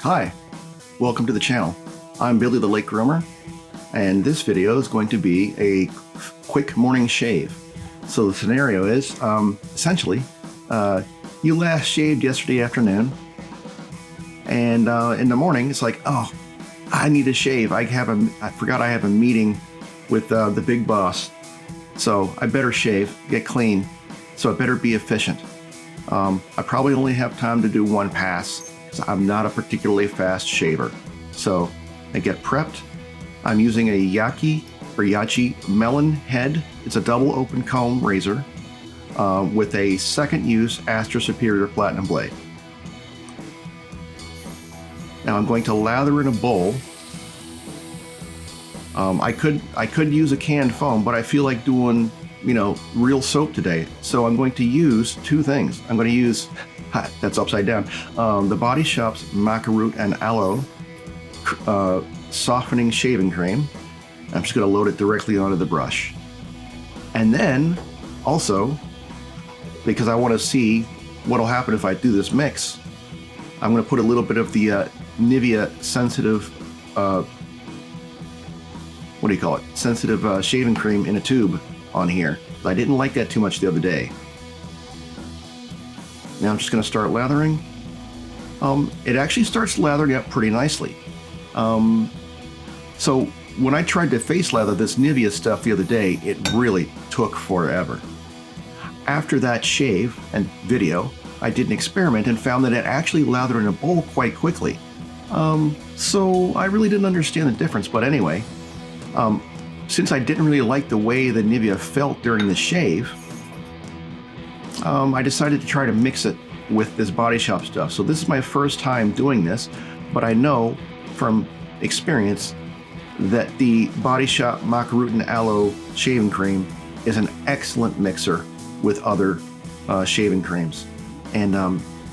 Hi, welcome to the channel. I'm Billy the Lake Groomer, and this video is going to be a quick morning shave. So the scenario is, essentially, you last shaved yesterday afternoon, and in the morning it's like, oh, I need a shave. I forgot I have a meeting with the big boss, so I better shave, get clean, so I better be efficient. I probably only have time to do one pass. I'm not a particularly fast shaver. So I get prepped. I'm using a Yaqi Mellon head. It's a double open comb razor with a second use Astra Superior Platinum blade. Now I'm going to lather in a bowl. I could use a canned foam, but I feel like doing, real soap today. So I'm going to use two things. I'm going to use, that's upside down, the Body Shop's Maca root and aloe softening shaving cream. I'm just going to load it directly onto the brush. And then also, because I want to see what'll happen if I do this mix, I'm going to put a little bit of the Nivea sensitive, sensitive shaving cream in a tube on here. I didn't like that too much the other day. Now I'm just going to start lathering. It actually starts lathering up pretty nicely. So when I tried to face lather this Nivea stuff the other day, it really took forever. After that shave and video, I did an experiment and found that it actually lathered in a bowl quite quickly. So I really didn't understand the difference, but anyway, since I didn't really like the way the Nivea felt during the shave, I decided to try to mix it with this Body Shop stuff. So this is my first time doing this, but I know from experience that the Body Shop Maca root and aloe shaving cream is an excellent mixer with other shaving creams. And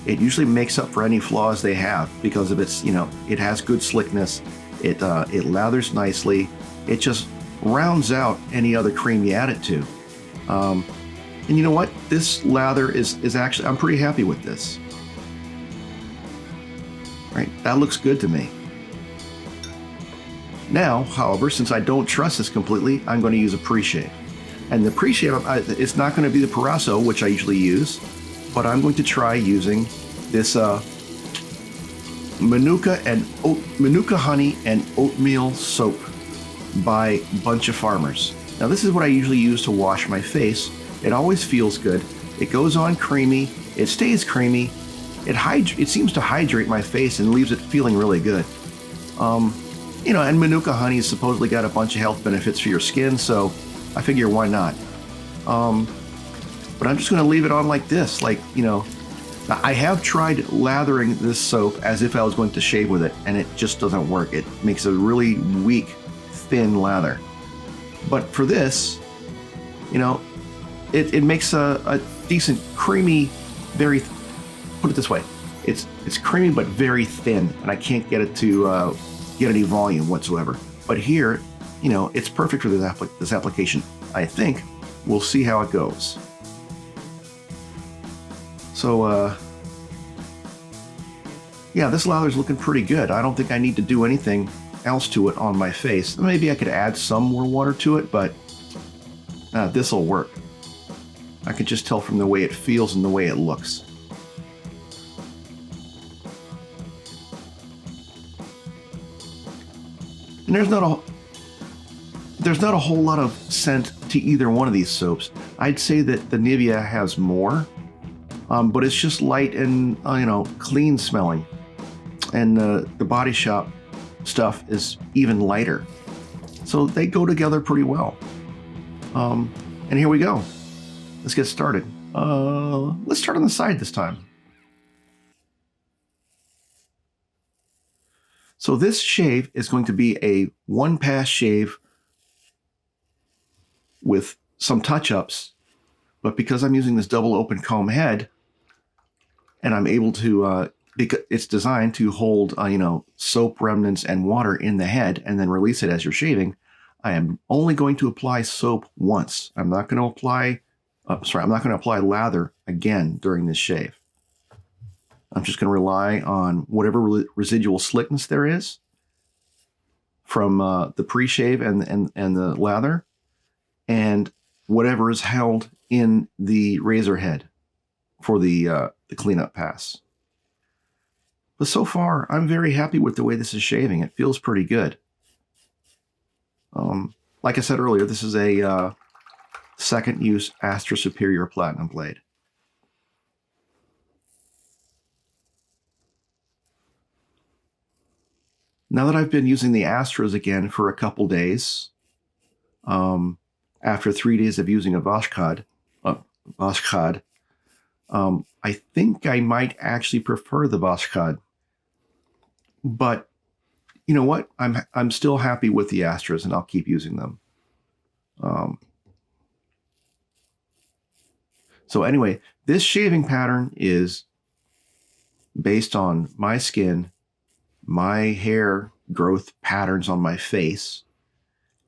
it usually makes up for any flaws they have because of its, it has good slickness, it lathers nicely, it just rounds out any other cream you add it to. And you know what? This lather is actually, I'm pretty happy with this. Right, that looks good to me. Now, however, since I don't trust this completely, I'm going to use a preshave. And the preshave, it's not going to be the Parasso, which I usually use, but I'm going to try using this Manuka honey and oatmeal soap by BunchaFarmers. Now this is what I usually use to wash my face. It always feels good. It goes on creamy. It stays creamy. It seems to hydrate my face and leaves it feeling really good. And Manuka honey has supposedly got a bunch of health benefits for your skin, so I figure why not. But I'm just going to leave it on like this. I have tried lathering this soap as if I was going to shave with it, and it just doesn't work. It makes a really weak, thin lather. But for this, it makes a decent, creamy, put it this way, it's creamy but very thin, and I can't get it to get any volume whatsoever. But here, it's perfect for this application. I think we'll see how it goes. So, yeah, this lather's looking pretty good. I don't think I need to do anything else to it on my face. Maybe I could add some more water to it, but this'll work. I can just tell from the way it feels and the way it looks. And there's not a whole lot of scent to either one of these soaps. I'd say that the Nivea has more, but it's just light and clean smelling, and the Body Shop stuff is even lighter. So they go together pretty well. And here we go. Let's get started. Let's start on the side this time. So this shave is going to be a one-pass shave with some touch-ups, but because I'm using this double open comb head, and I'm able to, because it's designed to hold, soap remnants and water in the head and then release it as you're shaving, I am only going to apply soap once. I'm not going to apply lather again during this shave. I'm just going to rely on whatever residual slickness there is from the pre-shave and the lather, and whatever is held in the razor head for the cleanup pass. But so far, I'm very happy with the way this is shaving. It feels pretty good. Like I said earlier, this is a second use Astra Superior Platinum blade. Now that I've been using the Astras again for a couple days, after 3 days of using a Vashkad, I think I might actually prefer the Vashkad. But you know what? I'm still happy with the Astras, and I'll keep using them. So anyway, this shaving pattern is based on my skin, my hair growth patterns on my face,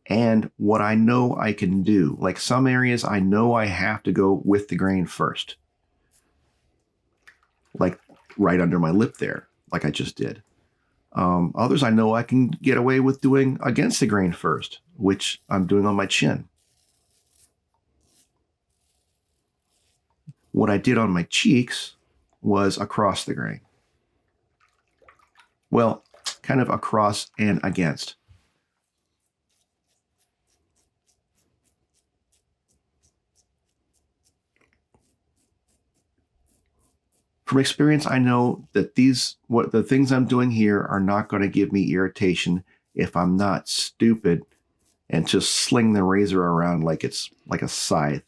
and what I know I can do. Like some areas I know I have to go with the grain first. Like right under my lip there, like I just did. Others I know I can get away with doing against the grain first, which I'm doing on my chin. What I did on my cheeks was across the grain. Well, kind of across and against. From experience, I know that the things I'm doing here are not going to give me irritation if I'm not stupid and just sling the razor around like it's like a scythe.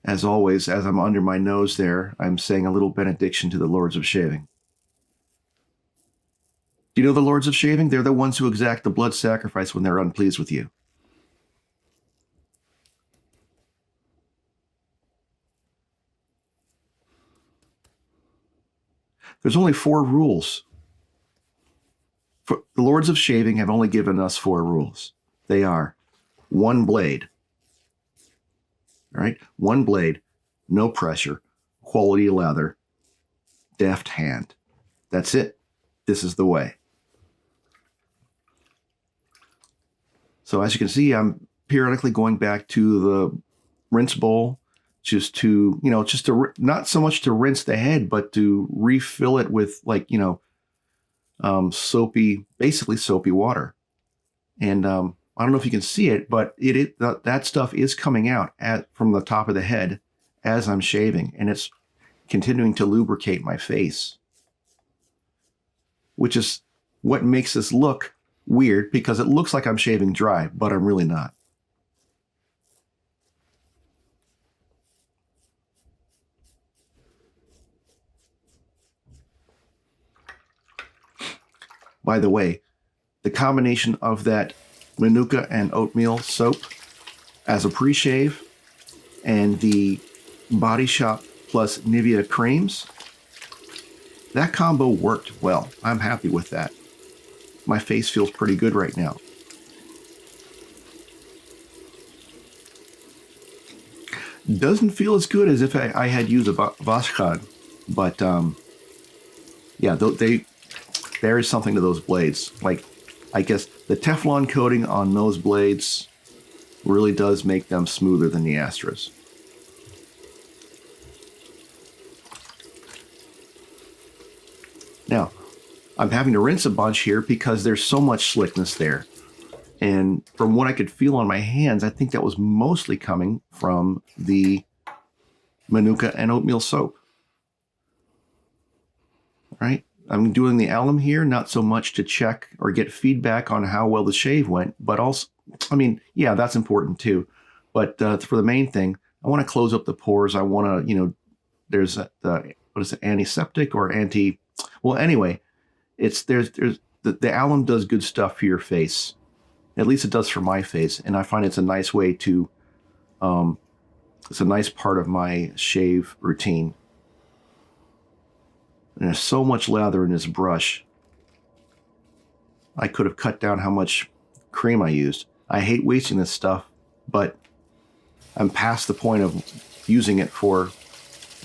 As always, as I'm under my nose there, I'm saying a little benediction to the Lords of Shaving. Do you know the Lords of Shaving? They're the ones who exact the blood sacrifice when they're unpleased with you. There's only 4 rules. The Lords of Shaving have only given us 4 rules. They are 1 blade. All right, 1 blade, no pressure, quality leather, deft hand. That's it. This is the way. So as you can see, I'm periodically going back to the rinse bowl just to, not so much to rinse the head, but to refill it with basically soapy water. And I don't know if you can see it, but that stuff is coming out from the top of the head as I'm shaving, and it's continuing to lubricate my face, which is what makes this look weird, because it looks like I'm shaving dry, but I'm really not. By the way, the combination of that Manuka and Oatmeal soap as a pre-shave and the Body Shop plus Nivea creams, that combo worked well. I'm happy with that. My face feels pretty good right now. Doesn't feel as good as if I had used a Vashkad, but yeah, there is something to those blades. Like, I guess the Teflon coating on those blades really does make them smoother than the Astras. Now, I'm having to rinse a bunch here because there's so much slickness there. And from what I could feel on my hands, I think that was mostly coming from the Manuka and Oatmeal soap. All right. I'm doing the alum here, not so much to check or get feedback on how well the shave went, but also, I mean, yeah, that's important too. But for the main thing, I want to close up the pores. I want to, there's what is it, antiseptic or well, anyway, the alum does good stuff for your face. At least it does for my face. And I find it's a nice way to, it's a nice part of my shave routine. And there's so much lather in this brush. I could have cut down how much cream I used. I hate wasting this stuff, but I'm past the point of using it for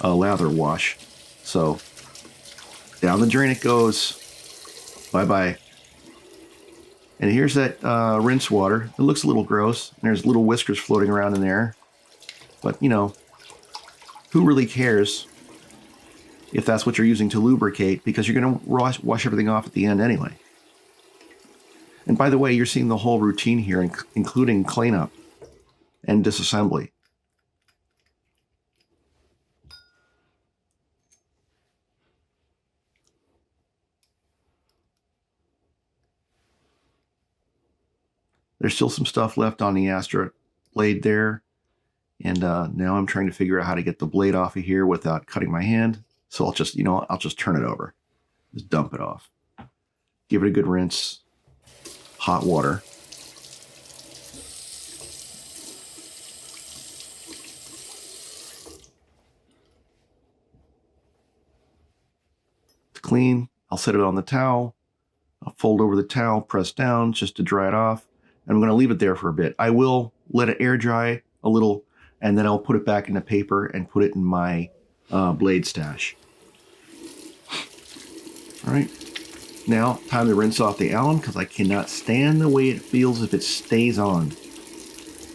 a lather wash. So down the drain it goes. Bye-bye. And here's that rinse water. It looks a little gross. There's little whiskers floating around in there. But, you know, who really cares if that's what you're using to lubricate, because you're going to wash everything off at the end anyway. And by the way, you're seeing the whole routine here, including cleanup and disassembly. There's still some stuff left on the Astra blade there. And now I'm trying to figure out how to get the blade off of here without cutting my hand. So I'll just, I'll just turn it over. Just dump it off. Give it a good rinse. Hot water. It's clean. I'll set it on the towel. I'll fold over the towel, press down just to dry it off. And I'm going to leave it there for a bit. I will let it air dry a little, and then I'll put it back in the paper and put it in my blade stash. All right, now time to rinse off the alum, because I cannot stand the way it feels if it stays on.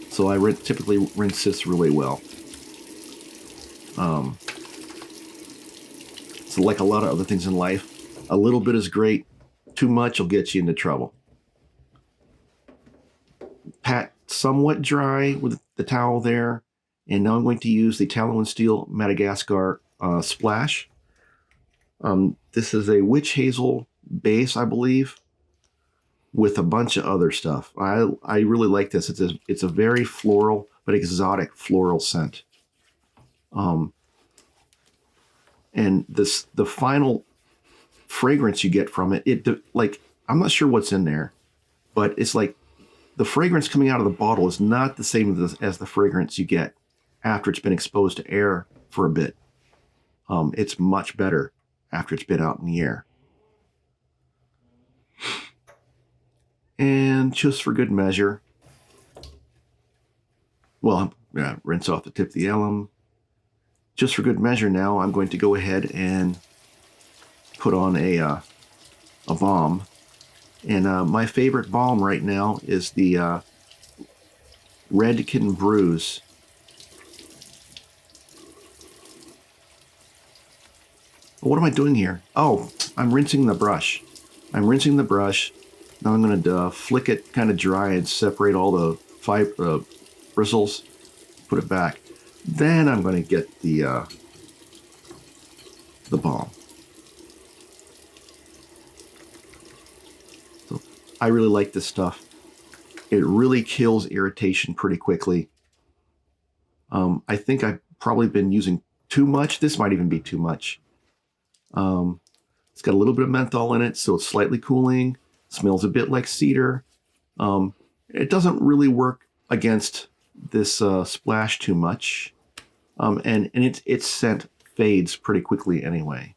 So I typically rinse this really well. So like a lot of other things in life, a little bit is great. Too much will get you into trouble. Pat somewhat dry with the towel there. And now I'm going to use the Tallow+Steel Madagascar splash. This is a witch hazel base, I believe, with a bunch of other stuff. I really like this. It's a very floral but exotic floral scent. And the final fragrance you get from it, like, I'm not sure what's in there, but it's like the fragrance coming out of the bottle is not the same as the fragrance you get after it's been exposed to air for a bit. It's much better after it's been out in the air. And just for good measure, well, rinse off the tip of the alum. Just for good measure now, I'm going to go ahead and put on a balm. And my favorite balm right now is the Redken Brews. What am I doing here? Oh, I'm rinsing the brush. I'm rinsing the brush. Now I'm going to flick it kind of dry and separate all the bristles. Put it back. Then I'm going to get the balm. So I really like this stuff. It really kills irritation pretty quickly. I think I've probably been using too much. This might even be too much. It's got a little bit of menthol in it, so it's slightly cooling. Smells a bit like cedar. It doesn't really work against this splash too much. And its scent fades pretty quickly anyway.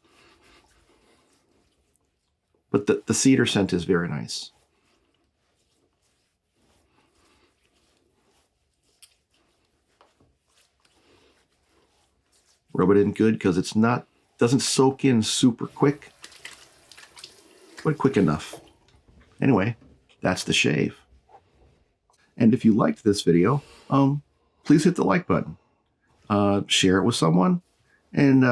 But the cedar scent is very nice. Rub it in good, because it's doesn't soak in super quick, but quick enough. Anyway, that's the shave. And if you liked this video, please hit the like button. Share it with someone. And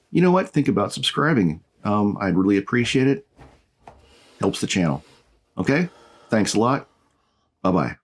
you know what? Think about subscribing. I'd really appreciate it. Helps the channel. Okay? Thanks a lot. Bye-bye.